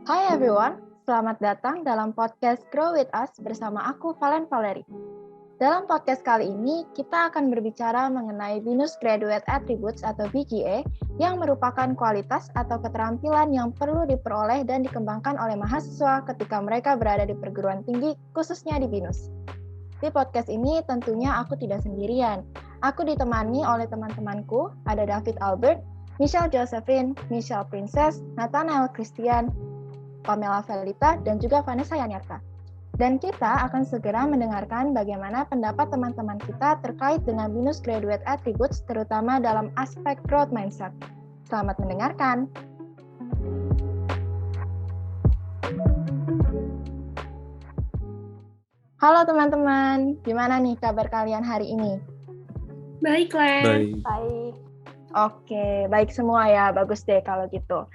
Hai everyone, selamat datang dalam podcast Grow With Us bersama aku Valen Valeri. Dalam podcast kali ini, kita akan berbicara mengenai Binus Graduate Attributes atau BGA yang merupakan kualitas atau keterampilan yang perlu diperoleh dan dikembangkan oleh mahasiswa ketika mereka berada di perguruan tinggi, khususnya di Binus. Di podcast ini tentunya aku tidak sendirian. Aku ditemani oleh teman-temanku, ada David Albert, Michelle Josephine, Michelle Princess, Nathanael Christian, Pamela Felita, dan juga Vanessa Yanyarta. Dan kita akan segera mendengarkan bagaimana pendapat teman-teman kita terkait dengan Binus Graduate Attributes, terutama dalam aspek growth mindset. Selamat mendengarkan. Halo teman-teman, gimana nih kabar kalian hari ini? Baik, Len. Baik. Oke, baik semua ya, bagus deh kalau gitu.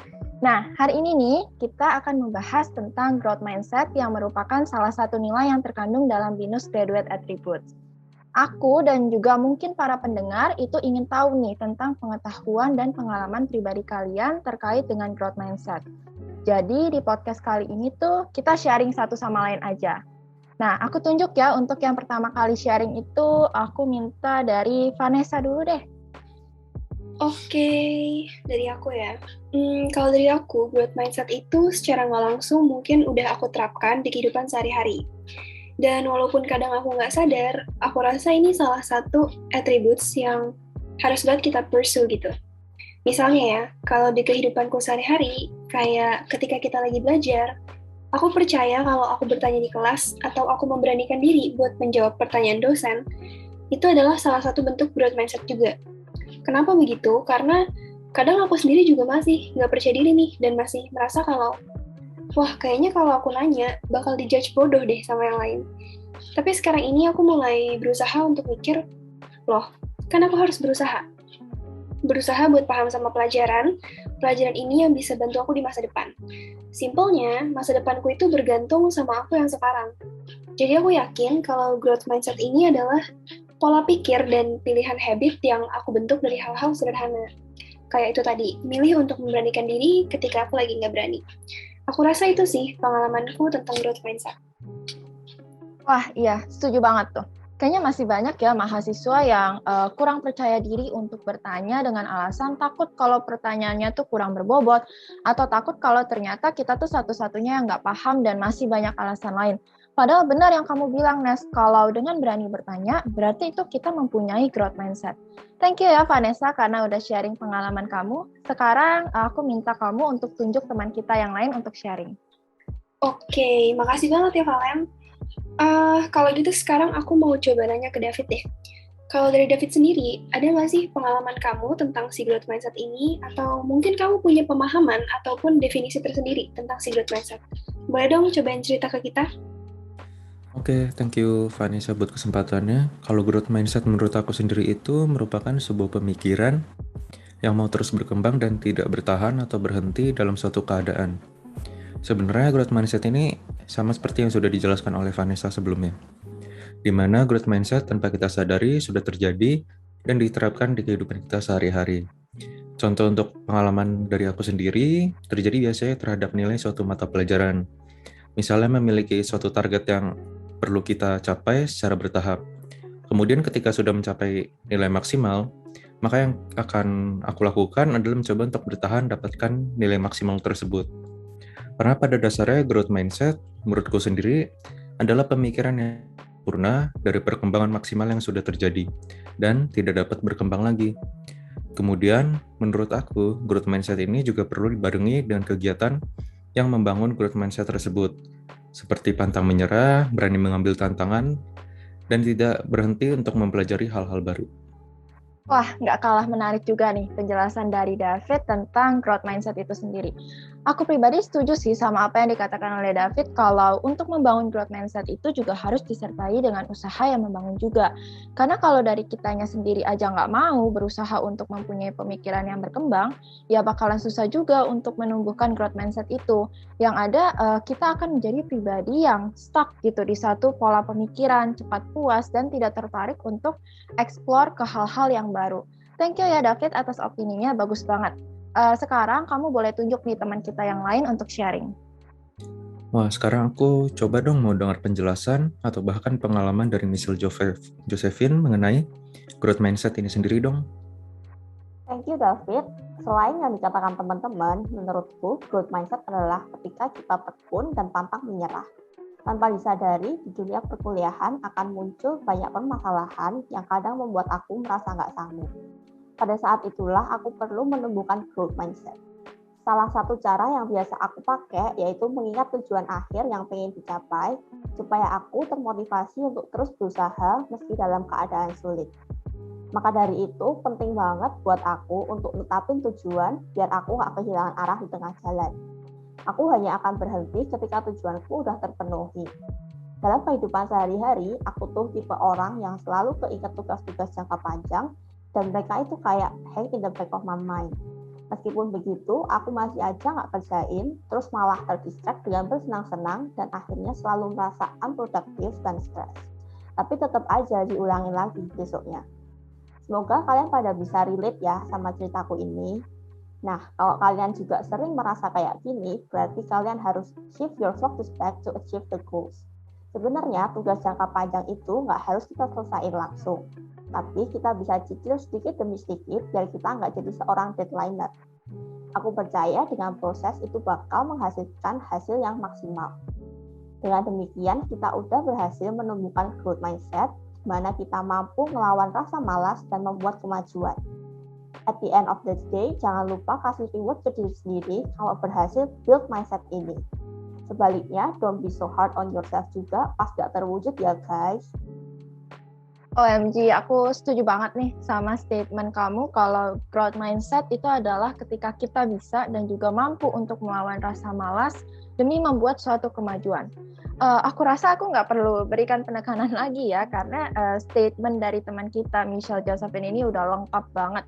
Nah, hari ini nih kita akan membahas tentang growth mindset yang merupakan salah satu nilai yang terkandung dalam Binus Graduate Attributes. Aku dan juga mungkin para pendengar itu ingin tahu nih tentang pengetahuan dan pengalaman pribadi kalian terkait dengan growth mindset. Jadi di podcast kali ini tuh kita sharing satu sama lain aja. Nah, aku tunjuk ya untuk yang pertama kali sharing itu aku minta dari Vanessa dulu deh. Oke, dari aku ya. Kalau dari aku, growth mindset itu secara nggak langsung mungkin udah aku terapkan di kehidupan sehari-hari. Dan walaupun kadang aku nggak sadar, aku rasa ini salah satu attributes yang harus banget kita pursue gitu. Misalnya ya, kalau di kehidupanku sehari-hari, kayak ketika kita lagi belajar, aku percaya kalau aku bertanya di kelas atau aku memberanikan diri buat menjawab pertanyaan dosen, itu adalah salah satu bentuk growth mindset juga. Kenapa begitu? Karena kadang aku sendiri juga masih nggak percaya diri nih, dan masih merasa kalau, wah kayaknya kalau aku nanya, bakal dijudge bodoh deh sama yang lain. Tapi sekarang ini aku mulai berusaha untuk mikir, loh, kan aku harus berusaha. Berusaha buat paham sama pelajaran ini yang bisa bantu aku di masa depan. Simpelnya, masa depanku itu bergantung sama aku yang sekarang. Jadi aku yakin kalau growth mindset ini adalah pola pikir dan pilihan habit yang aku bentuk dari hal-hal sederhana. Kayak itu tadi, milih untuk memberanikan diri ketika aku lagi nggak berani. Aku rasa itu sih pengalamanku tentang growth mindset. Wah, iya, setuju banget tuh. Kayaknya masih banyak ya mahasiswa yang kurang percaya diri untuk bertanya dengan alasan takut kalau pertanyaannya tuh kurang berbobot, atau takut kalau ternyata kita tuh satu-satunya yang nggak paham dan masih banyak alasan lain. Padahal benar yang kamu bilang, Nes, kalau dengan berani bertanya, berarti itu kita mempunyai growth mindset. Thank you ya, Vanessa, karena udah sharing pengalaman kamu. Sekarang aku minta kamu untuk tunjuk teman kita yang lain untuk sharing. Oke, makasih banget ya Valen. Kalau gitu sekarang aku mau coba nanya ke David deh. Kalau dari David sendiri, ada nggak sih pengalaman kamu tentang si growth mindset ini? Atau mungkin kamu punya pemahaman ataupun definisi tersendiri tentang si growth mindset? Boleh dong cobain cerita ke kita? Oke, thank you Vanessa buat kesempatannya. Kalau growth mindset menurut aku sendiri itu merupakan sebuah pemikiran yang mau terus berkembang dan tidak bertahan atau berhenti dalam suatu keadaan. Sebenarnya growth mindset ini sama seperti yang sudah dijelaskan oleh Vanessa sebelumnya, di mana growth mindset tanpa kita sadari sudah terjadi dan diterapkan di kehidupan kita sehari-hari. Contoh untuk pengalaman dari aku sendiri terjadi biasanya terhadap nilai suatu mata pelajaran. Misalnya memiliki suatu target yang perlu kita capai secara bertahap. Kemudian ketika sudah mencapai nilai maksimal, maka yang akan aku lakukan adalah mencoba untuk bertahan dapatkan nilai maksimal tersebut. Karena pada dasarnya growth mindset, menurutku sendiri, adalah pemikiran yang sempurna dari perkembangan maksimal yang sudah terjadi dan tidak dapat berkembang lagi. Kemudian, menurut aku, growth mindset ini juga perlu dibarengi dengan kegiatan yang membangun growth mindset tersebut, seperti pantang menyerah, berani mengambil tantangan, dan tidak berhenti untuk mempelajari hal-hal baru. Wah, nggak kalah menarik juga nih penjelasan dari David tentang growth mindset itu sendiri. Aku pribadi setuju sih sama apa yang dikatakan oleh David, kalau untuk membangun growth mindset itu juga harus disertai dengan usaha yang membangun juga. Karena kalau dari kitanya sendiri aja nggak mau berusaha untuk mempunyai pemikiran yang berkembang, ya bakalan susah juga untuk menumbuhkan growth mindset itu. Yang ada kita akan menjadi pribadi yang stuck gitu di satu pola pemikiran, cepat puas, dan tidak tertarik untuk explore ke hal-hal yang baru. Thank you ya David atas opininya, bagus banget. Sekarang kamu boleh tunjuk nih teman kita yang lain untuk sharing. Wah, sekarang aku coba dong mau dengar penjelasan atau bahkan pengalaman dari Michelle Josephine mengenai growth mindset ini sendiri dong. Thank you, David. Selain yang dikatakan teman-teman, menurutku growth mindset adalah ketika kita tekun dan pantang menyerah. Tanpa disadari, di dunia perkuliahan akan muncul banyak permasalahan yang kadang membuat aku merasa nggak sanggup. Pada saat itulah aku perlu menumbuhkan growth mindset. Salah satu cara yang biasa aku pakai yaitu mengingat tujuan akhir yang pengen dicapai supaya aku termotivasi untuk terus berusaha meski dalam keadaan sulit. Maka dari itu penting banget buat aku untuk netapin tujuan biar aku nggak kehilangan arah di tengah jalan. Aku hanya akan berhenti ketika tujuanku udah terpenuhi. Dalam kehidupan sehari-hari, aku tuh tipe orang yang selalu keinget tugas-tugas jangka panjang dan mereka itu kayak hang in the back of my mind. Meskipun begitu, aku masih aja nggak kerjain, terus malah terdistract dengan bersenang-senang dan akhirnya selalu merasa unproductive dan stres. Tapi tetap aja diulangin lagi besoknya. Semoga kalian pada bisa relate ya sama ceritaku ini. Nah, kalau kalian juga sering merasa kayak gini, berarti kalian harus shift your focus back to achieve the goals. Sebenarnya tugas jangka panjang itu nggak harus kita selesaiin langsung. Tapi kita bisa cicil sedikit demi sedikit biar kita nggak jadi seorang deadliner. Aku percaya dengan proses itu bakal menghasilkan hasil yang maksimal. Dengan demikian, kita udah berhasil menumbuhkan growth mindset, di mana kita mampu melawan rasa malas dan membuat kemajuan. At the end of the day, jangan lupa kasih reward ke diri sendiri kalau berhasil build mindset ini. Sebaliknya, don't be so hard on yourself juga pas gak terwujud ya guys. OMG, aku setuju banget nih sama statement kamu kalau growth mindset itu adalah ketika kita bisa dan juga mampu untuk melawan rasa malas demi membuat suatu kemajuan. Aku rasa aku nggak perlu berikan penekanan lagi ya, karena statement dari teman kita, Michelle Josephine ini udah lengkap banget.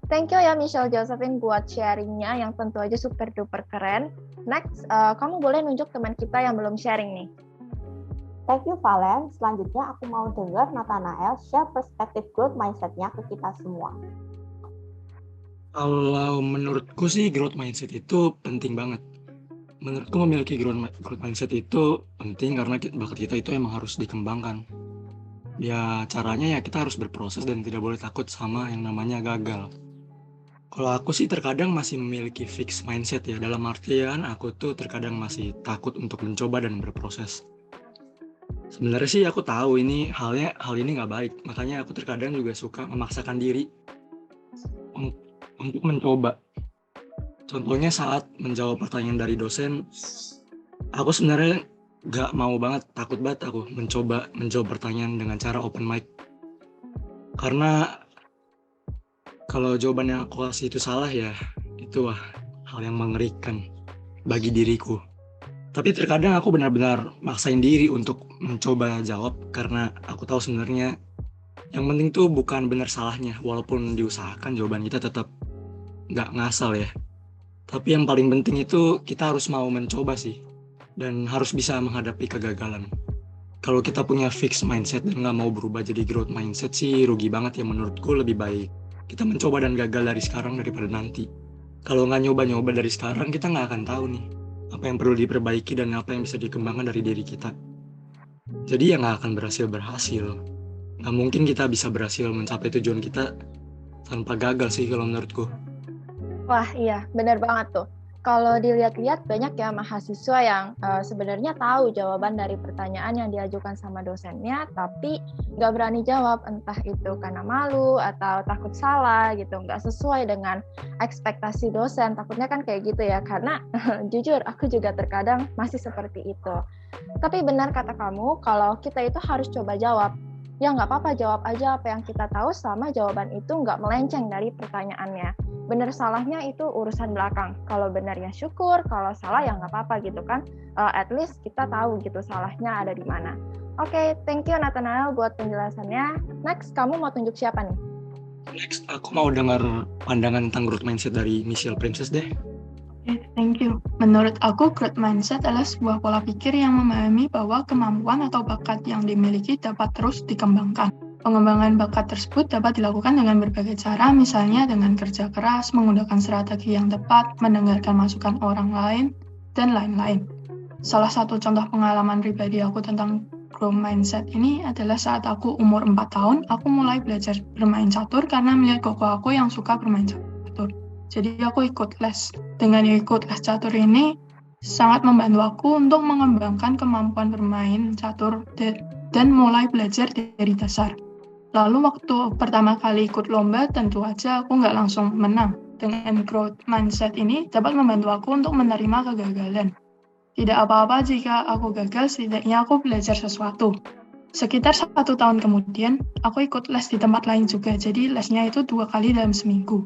Thank you ya Michelle Josephine buat sharingnya yang tentu aja super duper keren. Next, kamu boleh nunjuk teman kita yang belum sharing nih. Thank you Valen. Selanjutnya aku mau dengar Nathanael share perspektif growth mindset-nya ke kita semua. Kalau menurutku sih growth mindset itu penting banget. Menurutku memiliki growth mindset itu penting karena bakat kita itu emang harus dikembangkan. Ya caranya ya kita harus berproses dan tidak boleh takut sama yang namanya gagal. Kalau aku sih terkadang masih memiliki fixed mindset ya. Dalam artian aku tuh terkadang masih takut untuk mencoba dan berproses. Sebenarnya sih aku tahu hal ini nggak baik, makanya aku terkadang juga suka memaksakan diri untuk mencoba. Contohnya saat menjawab pertanyaan dari dosen, aku sebenarnya nggak mau banget, takut banget aku menjawab pertanyaan dengan cara open mic. Karena kalau jawaban yang aku kasih itu salah ya, itu hal yang mengerikan bagi diriku. Tapi terkadang aku benar-benar maksain diri untuk mencoba jawab karena aku tahu sebenarnya yang penting tuh bukan benar salahnya, walaupun diusahakan jawaban kita tetap nggak ngasal ya. Tapi yang paling penting itu kita harus mau mencoba sih dan harus bisa menghadapi kegagalan. Kalau kita punya fixed mindset dan nggak mau berubah jadi growth mindset sih rugi banget ya, menurutku lebih baik kita mencoba dan gagal dari sekarang daripada nanti. Kalau nggak nyoba-nyoba dari sekarang kita nggak akan tahu nih apa yang perlu diperbaiki dan apa yang bisa dikembangkan dari diri kita. Jadi ya nggak akan berhasil. Nggak mungkin kita bisa berhasil mencapai tujuan kita tanpa gagal sih kalau menurutku. Wah iya, benar banget tuh. Kalau dilihat-lihat banyak ya mahasiswa yang sebenarnya tahu jawaban dari pertanyaan yang diajukan sama dosennya, tapi nggak berani jawab, entah itu karena malu atau takut salah gitu, nggak sesuai dengan ekspektasi dosen. Takutnya kan kayak gitu ya, karena jujur aku juga terkadang masih seperti itu. Tapi benar kata kamu, kalau kita itu harus coba jawab. Ya nggak apa-apa, jawab aja apa yang kita tahu selama jawaban itu nggak melenceng dari pertanyaannya. Benar salahnya itu urusan belakang. Kalau benar ya syukur, kalau salah ya nggak apa-apa gitu kan. At least kita tahu gitu salahnya ada di mana. Oke, thank you Nathanael buat penjelasannya. Next, kamu mau tunjuk siapa nih? Next, aku mau dengar pandangan tentang growth mindset dari Michelle Princess deh. Okay, thank you. Menurut aku, growth mindset adalah sebuah pola pikir yang memahami bahwa kemampuan atau bakat yang dimiliki dapat terus dikembangkan. Pengembangan bakat tersebut dapat dilakukan dengan berbagai cara, misalnya dengan kerja keras, menggunakan strategi yang tepat, mendengarkan masukan orang lain, dan lain-lain. Salah satu contoh pengalaman pribadi aku tentang growth mindset ini adalah saat aku umur 4 tahun, aku mulai belajar bermain catur karena melihat koko aku yang suka bermain catur. Jadi aku ikut les. Dengan ikut les catur ini, sangat membantu aku untuk mengembangkan kemampuan bermain catur dan mulai belajar dari dasar. Lalu waktu pertama kali ikut lomba, tentu aja aku nggak langsung menang. Dengan growth mindset ini dapat membantu aku untuk menerima kegagalan. Tidak apa-apa jika aku gagal, setidaknya aku belajar sesuatu. Sekitar 1 tahun kemudian, aku ikut les di tempat lain juga, jadi lesnya itu 2 kali dalam seminggu.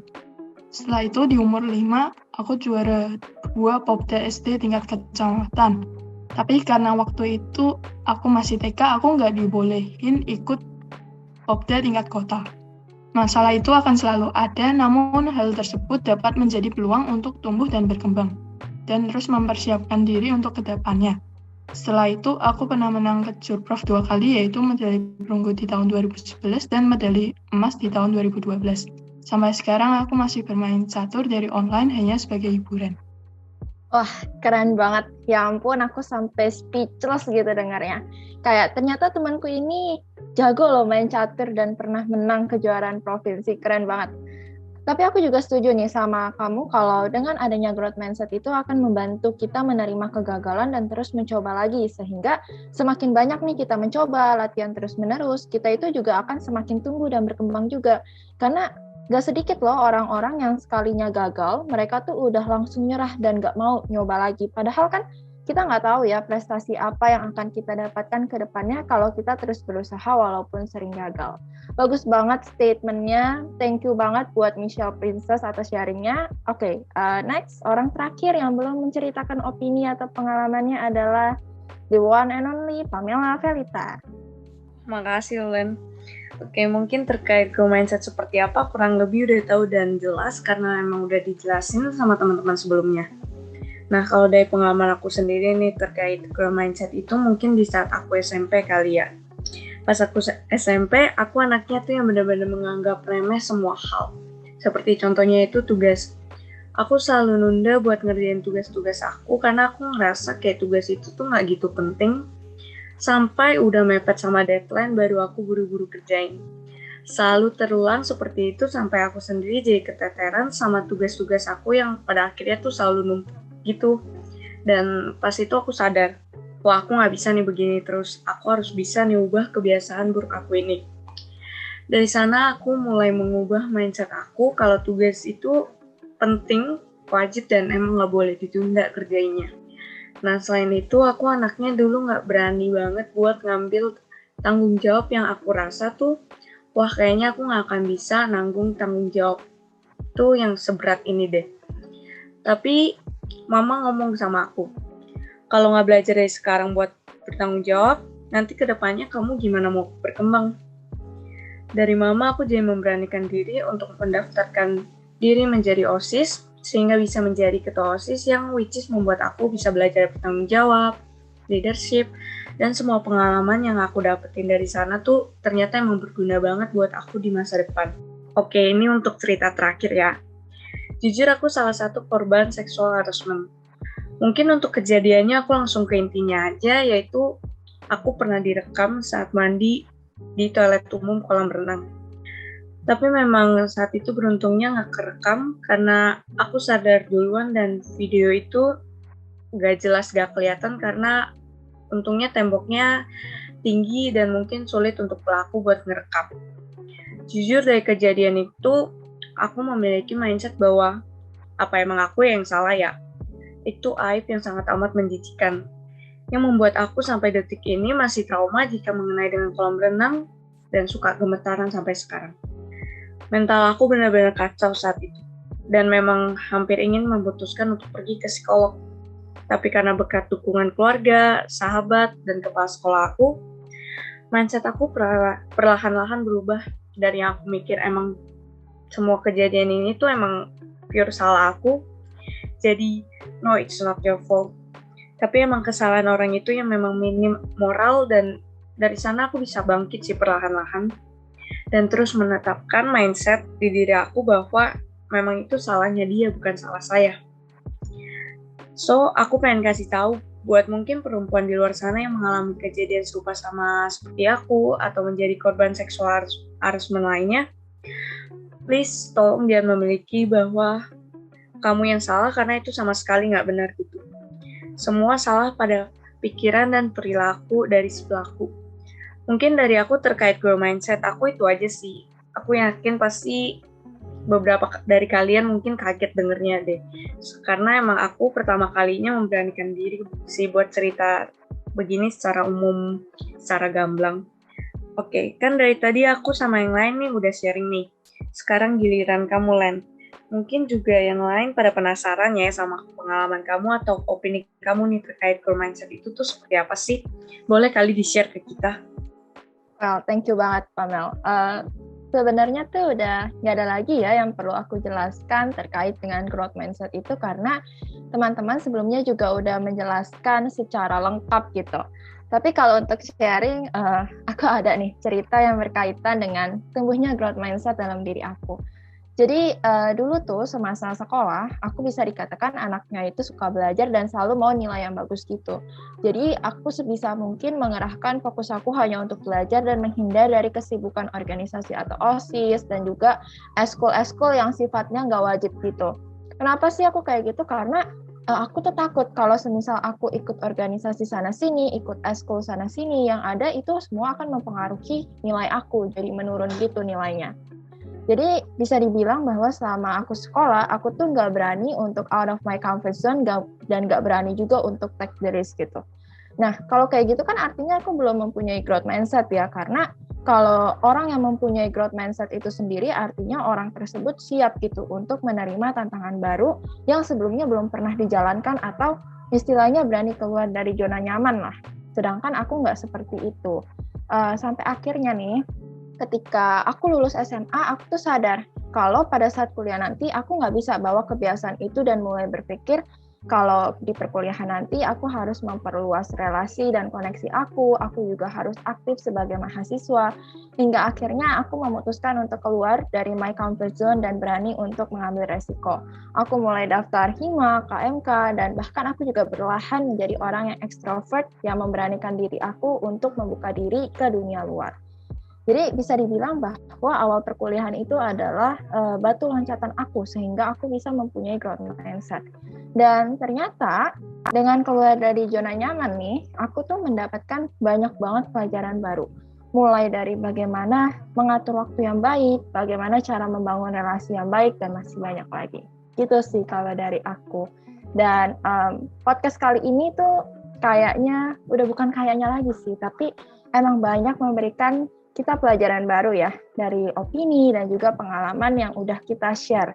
Setelah itu di umur 5, aku juara 2 Popda SD tingkat kecamatan. Tapi karena waktu itu aku masih TK, aku nggak dibolehin ikut Popda tingkat kota. Masalah itu akan selalu ada, namun hal tersebut dapat menjadi peluang untuk tumbuh dan berkembang, dan terus mempersiapkan diri untuk kedepannya. Setelah itu, aku pernah menang Kejurprov 2 kali, yaitu medali perunggu di tahun 2011 dan medali emas di tahun 2012. Sampai sekarang aku masih bermain catur dari online hanya sebagai hiburan. Wah, keren banget. Ya ampun, aku sampai speechless gitu dengarnya. Kayak ternyata temanku ini jago loh main catur dan pernah menang kejuaraan provinsi. Keren banget. Tapi aku juga setuju nih sama kamu kalau dengan adanya growth mindset itu akan membantu kita menerima kegagalan dan terus mencoba lagi. Sehingga semakin banyak nih kita mencoba, latihan terus-menerus, kita itu juga akan semakin tumbuh dan berkembang juga. Karena gak sedikit loh orang-orang yang sekalinya gagal, mereka tuh udah langsung nyerah dan gak mau nyoba lagi. Padahal kan kita nggak tahu ya prestasi apa yang akan kita dapatkan ke depannya kalau kita terus berusaha walaupun sering gagal. Bagus banget statementnya. Thank you banget buat Michelle Princess atas sharingnya. Oke, next, orang terakhir yang belum menceritakan opini atau pengalamannya adalah the one and only Pamela Felita. Makasih, Len. Oke, mungkin terkait growth mindset seperti apa, kurang lebih udah tahu dan jelas karena emang udah dijelasin sama teman-teman sebelumnya. Nah, kalau dari pengalaman aku sendiri nih terkait growth mindset itu mungkin di saat aku SMP kali ya. Pas aku SMP, aku anaknya tuh yang benar-benar menganggap remeh semua hal. Seperti contohnya itu tugas. Aku selalu nunda buat ngerjain tugas-tugas aku karena aku ngerasa kayak tugas itu tuh nggak gitu penting. Sampai udah mepet sama deadline baru aku buru-buru kerjain. Selalu terulang seperti itu sampai aku sendiri jadi keteteran sama tugas-tugas aku yang pada akhirnya tuh selalu numpuk gitu. Dan pas itu aku sadar, wah aku gak bisa nih begini terus, aku harus bisa nih ubah kebiasaan buruk aku ini. Dari sana aku mulai mengubah mindset aku kalau tugas itu penting, wajib, dan emang gak boleh ditunda kerjainnya. Nah selain itu aku anaknya dulu gak berani banget buat ngambil tanggung jawab yang aku rasa tuh, wah kayaknya aku gak akan bisa nanggung tanggung jawab tuh yang seberat ini deh. Tapi Mama ngomong sama aku, kalau nggak belajar dari sekarang buat bertanggung jawab, nanti kedepannya kamu gimana mau berkembang? Dari Mama aku jadi memberanikan diri untuk mendaftarkan diri menjadi OSIS, sehingga bisa menjadi ketua OSIS yang which is membuat aku bisa belajar bertanggung jawab, leadership, dan semua pengalaman yang aku dapetin dari sana tuh ternyata emang berguna banget buat aku di masa depan. Oke, ini untuk cerita terakhir ya. Jujur aku salah satu korban seksual harassment. Mungkin untuk kejadiannya aku langsung ke intinya aja, yaitu aku pernah direkam saat mandi di toilet umum kolam renang. Tapi memang saat itu beruntungnya nggak kerekam karena aku sadar duluan dan video itu nggak jelas, nggak kelihatan karena untungnya temboknya tinggi dan mungkin sulit untuk pelaku buat ngerekam. Jujur dari kejadian itu, aku memiliki mindset bahwa apa emang aku yang salah ya? Itu aib yang sangat amat menjijikkan. Yang membuat aku sampai detik ini masih trauma jika mengenai dengan kolam renang dan suka gemetaran sampai sekarang. Mental aku benar-benar kacau saat itu. Dan memang hampir ingin memutuskan untuk pergi ke psikolog. Tapi karena berkat dukungan keluarga, sahabat, dan kepala sekolah aku, mindset aku perlahan-lahan berubah dari yang aku mikir emang semua kejadian ini tuh emang pure salah aku. Jadi, no, it's not your fault. Tapi emang kesalahan orang itu yang memang minim moral dan dari sana aku bisa bangkit sih perlahan-lahan. Dan terus menetapkan mindset di diri aku bahwa memang itu salahnya dia, bukan salah saya. So, aku pengen kasih tahu buat mungkin perempuan di luar sana yang mengalami kejadian serupa sama seperti aku atau menjadi korban seksual harassment lainnya, please tolong jangan memiliki bahwa kamu yang salah karena itu sama sekali nggak benar gitu. Semua salah pada pikiran dan perilaku dari si pelaku. Mungkin dari aku terkait girl mindset aku itu aja sih. Aku yakin pasti beberapa dari kalian mungkin kaget dengernya deh. Karena emang aku pertama kalinya memberanikan diri sih buat cerita begini secara umum, secara gamblang. Oke, kan dari tadi aku sama yang lain nih udah sharing nih. Sekarang giliran kamu, Len. Mungkin juga yang lain pada penasaran ya sama pengalaman kamu atau opini kamu nih terkait girl mindset itu tuh seperti apa sih? Boleh kali di-share ke kita. Well, thank you banget, Pamel. Sebenarnya tuh udah nggak ada lagi ya yang perlu aku jelaskan terkait dengan growth mindset itu karena teman-teman sebelumnya juga udah menjelaskan secara lengkap gitu. Tapi kalau untuk sharing, aku ada nih cerita yang berkaitan dengan tumbuhnya growth mindset dalam diri aku. Jadi dulu tuh semasa sekolah, aku bisa dikatakan anaknya itu suka belajar dan selalu mau nilai yang bagus gitu. Jadi aku sebisa mungkin mengerahkan fokus aku hanya untuk belajar dan menghindar dari kesibukan organisasi atau OSIS dan juga eskul-eskul yang sifatnya nggak wajib gitu. Kenapa sih aku kayak gitu? Karena aku tuh takut kalau semisal aku ikut organisasi sana-sini, ikut eskul sana-sini, yang ada itu semua akan mempengaruhi nilai aku, jadi menurun gitu nilainya. Jadi bisa dibilang bahwa selama aku sekolah, aku tuh nggak berani untuk out of my comfort zone dan nggak berani juga untuk take the risk gitu. Nah, kalau kayak gitu kan artinya aku belum mempunyai growth mindset ya, karena kalau orang yang mempunyai growth mindset itu sendiri artinya orang tersebut siap gitu untuk menerima tantangan baru yang sebelumnya belum pernah dijalankan atau istilahnya berani keluar dari zona nyaman lah. Sedangkan aku nggak seperti itu. Sampai akhirnya nih, ketika aku lulus SMA, aku tuh sadar kalau pada saat kuliah nanti aku nggak bisa bawa kebiasaan itu dan mulai berpikir kalau di perkuliahan nanti aku harus memperluas relasi dan koneksi aku juga harus aktif sebagai mahasiswa, hingga akhirnya aku memutuskan untuk keluar dari my comfort zone dan berani untuk mengambil resiko. Aku mulai daftar HIMA, KMK, dan bahkan aku juga perlahan menjadi orang yang ekstrovert yang memberanikan diri aku untuk membuka diri ke dunia luar. Jadi bisa dibilang bahwa awal perkuliahan itu adalah batu loncatan aku sehingga aku bisa mempunyai growth mindset. Dan ternyata dengan keluar dari zona nyaman nih, aku tuh mendapatkan banyak banget pelajaran baru. Mulai dari bagaimana mengatur waktu yang baik, bagaimana cara membangun relasi yang baik, dan masih banyak lagi. Gitu sih kalau dari aku. Dan podcast kali ini tuh kayaknya, udah bukan kayaknya lagi sih, tapi emang banyak memberikan kita pelajaran baru ya, dari opini dan juga pengalaman yang udah kita share.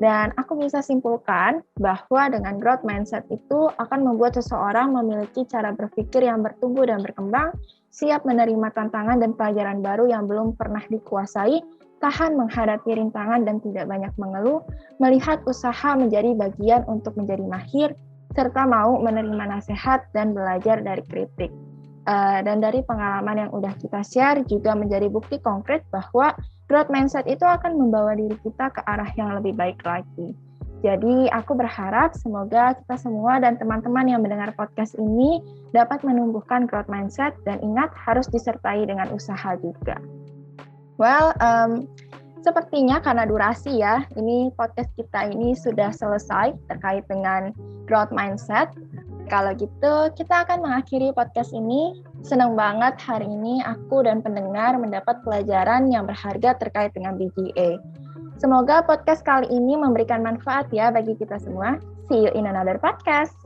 Dan aku bisa simpulkan bahwa dengan growth mindset itu akan membuat seseorang memiliki cara berpikir yang bertumbuh dan berkembang, siap menerima tantangan dan pelajaran baru yang belum pernah dikuasai, tahan menghadapi rintangan dan tidak banyak mengeluh, melihat usaha menjadi bagian untuk menjadi mahir, serta mau menerima nasihat dan belajar dari kritik. Dan dari pengalaman yang udah kita share juga menjadi bukti konkret bahwa growth mindset itu akan membawa diri kita ke arah yang lebih baik lagi. Jadi aku berharap semoga kita semua dan teman-teman yang mendengar podcast ini dapat menumbuhkan growth mindset dan ingat harus disertai dengan usaha juga. Well, sepertinya karena durasi ya, ini podcast kita ini sudah selesai terkait dengan growth mindset. Kalau gitu, kita akan mengakhiri podcast ini. Senang banget hari ini aku dan pendengar mendapat pelajaran yang berharga terkait dengan BGA. Semoga podcast kali ini memberikan manfaat ya bagi kita semua. See you in another podcast.